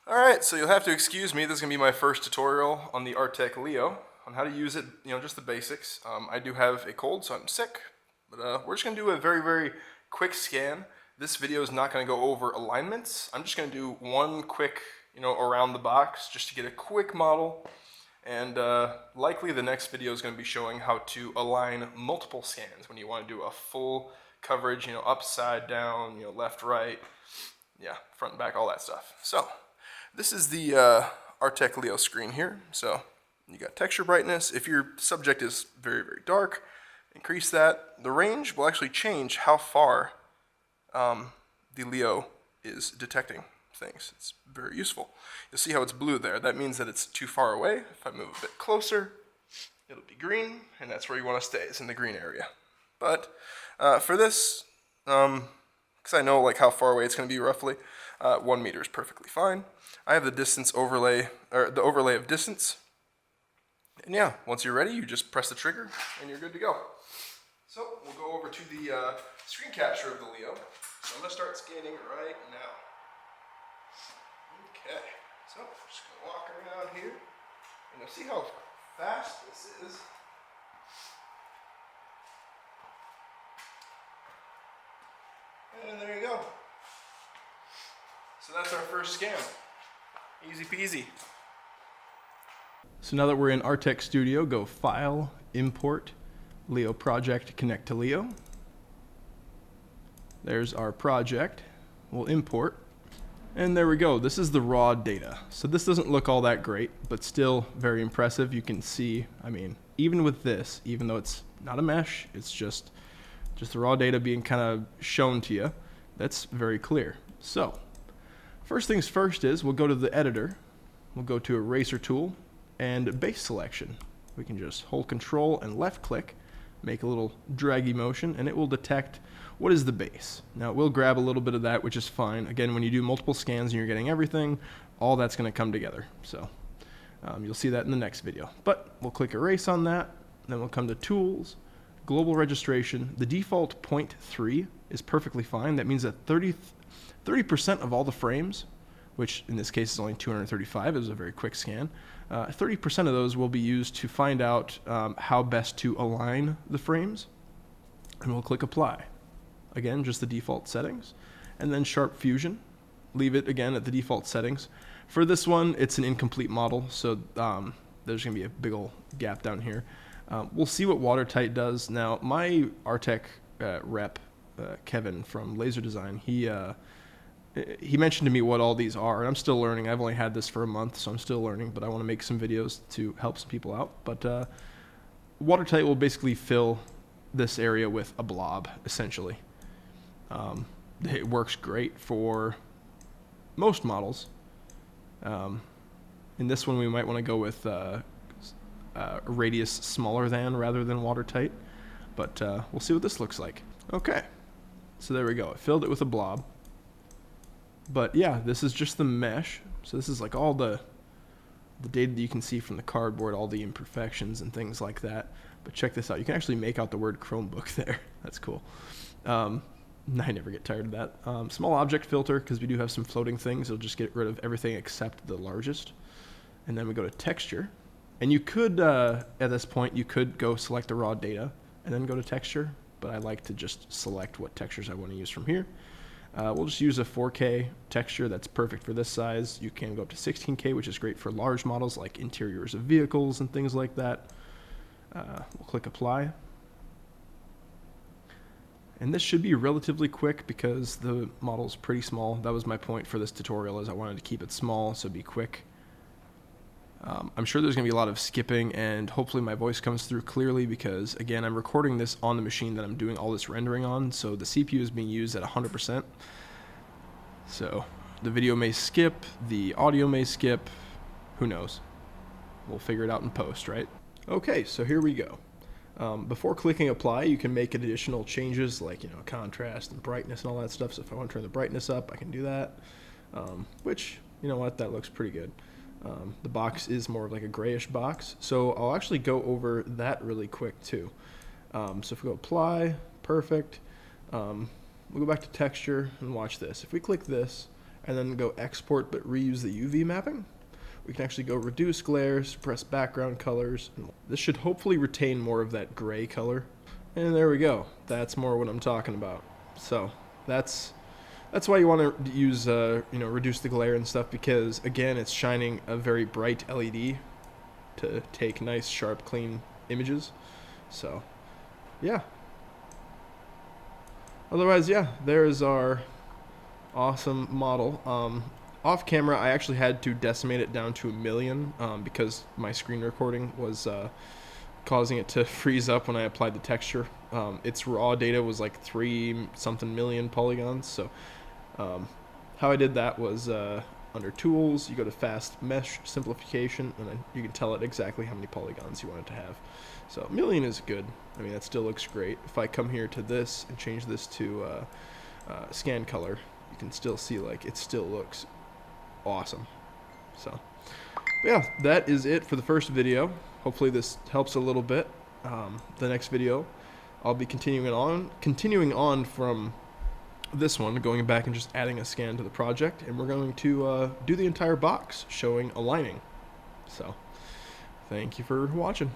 Alright, so you'll have to excuse me. This is going to be my first tutorial on the Artec Leo on how to use it, just the basics. I do have a cold, so I'm sick, but we're just going to do a very, very quick scan. This video is not going to go over alignments. I'm just going to do one quick, around the box just to get a quick model. And likely the next video is going to be showing how to align multiple scans when you want to do a full coverage, upside down, left, right, yeah, front and back, all that stuff. So this is the Artec Leo screen here. So you got texture brightness. If your subject is very, very dark, increase that. The range will actually change how far the Leo is detecting things. It's very useful. You'll see how it's blue there. That means that it's too far away. If I move a bit closer, it'll be green, and that's where you want to stay, is in the green area. But for this, because I know like how far away it's going to be roughly, 1 meter is perfectly fine. I have the distance overlay, or the overlay of distance. And yeah, once you're ready, you just press the trigger and you're good to go. So we'll go over to the screen capture of the Leo. So I'm going to start scanning right now. Okay, so I'm just going to walk around here and you'll see how fast this is. And there you go. So that's our first scan. Easy peasy. So now that we're in Artec Studio, go File, Import, Leo Project, Connect to Leo. There's our project. We'll import. And there we go. This is the raw data. So this doesn't look all that great, but still very impressive. You can see, even with this, even though it's not a mesh, it's just the raw data being kind of shown to you. That's very clear. So first things first is we'll go to the editor. We'll go to Eraser Tool and Base Selection. We can just hold Control and left click, make a little draggy motion, and it will detect what is the base. Now it will grab a little bit of that, which is fine. Again, when you do multiple scans and you're getting everything, all that's going to come together. So you'll see that in the next video. But we'll click Erase on that. Then we'll come to Tools, Global Registration. The default 0.3 is perfectly fine. That means that 30% of all the frames, which in this case is only 235, it was a very quick scan, 30% of those will be used to find out how best to align the frames. And we'll click Apply. Again, just the default settings. And then Sharp Fusion. Leave it again at the default settings. For this one, it's an incomplete model, so there's going to be a big old gap down here. We'll see what watertight does. Now, my Artec rep, Kevin from Laser Design, he mentioned to me what all these are, and I'm still learning. I've only had this for a month, so I'm still learning, but I want to make some videos to help some people out. But watertight will basically fill this area with a blob, essentially. It works great for most models. In this one, we might want to go with a radius smaller than rather than watertight, but we'll see what this looks like. Okay, so there we go. I filled it with a blob. But yeah, this is just the mesh. So this is like all the data that you can see from the cardboard, all the imperfections and things like that. But check this out. You can actually make out the word Chromebook there. That's cool. I never get tired of that. Small object filter, because we do have some floating things. It'll just get rid of everything except the largest. And then we go to texture. And you could, at this point, you could go select the raw data and then go to texture. But I like to just select what textures I want to use from here. We'll just use a 4K texture that's perfect for this size. You can go up to 16K, which is great for large models like interiors of vehicles and things like that. We'll click Apply. And this should be relatively quick because the model is pretty small. That was my point for this tutorial, is I wanted to keep it small, so be quick. I'm sure there's going to be a lot of skipping, and hopefully my voice comes through clearly because, again, I'm recording this on the machine that I'm doing all this rendering on, so the CPU is being used at 100%. So the video may skip, the audio may skip, who knows? We'll figure it out in post, right? Okay, so here we go. Before clicking Apply, you can make additional changes like, contrast and brightness and all that stuff. So if I want to turn the brightness up, I can do that, which, you know what, that looks pretty good. The box is more of like a grayish box, so I'll actually go over that really quick too. So if we go Apply, perfect. We'll go back to Texture and watch this. If we click this, and then go export but reuse the UV mapping. We can actually go reduce glare, suppress background colors. This should hopefully retain more of that gray color. And there we go. That's more what I'm talking about. So that's why you want to use, reduce the glare and stuff, because again, it's shining a very bright LED to take nice, sharp, clean images. So, yeah. Otherwise, yeah, there's our awesome model. Off camera, I actually had to decimate it down to 1 million because my screen recording was causing it to freeze up when I applied the texture. Its raw data was like 3 something million polygons. So how I did that was under Tools, you go to Fast Mesh Simplification, and then you can tell it exactly how many polygons you want it to have. So 1 million is good. I mean, that still looks great. If I come here to this and change this to scan color, you can still see like it still looks awesome. So yeah, that is it for the first video. Hopefully this helps a little bit. The next video, I'll be continuing on from this one, going back and just adding a scan to the project, and we're going to do the entire box showing aligning. So thank you for watching.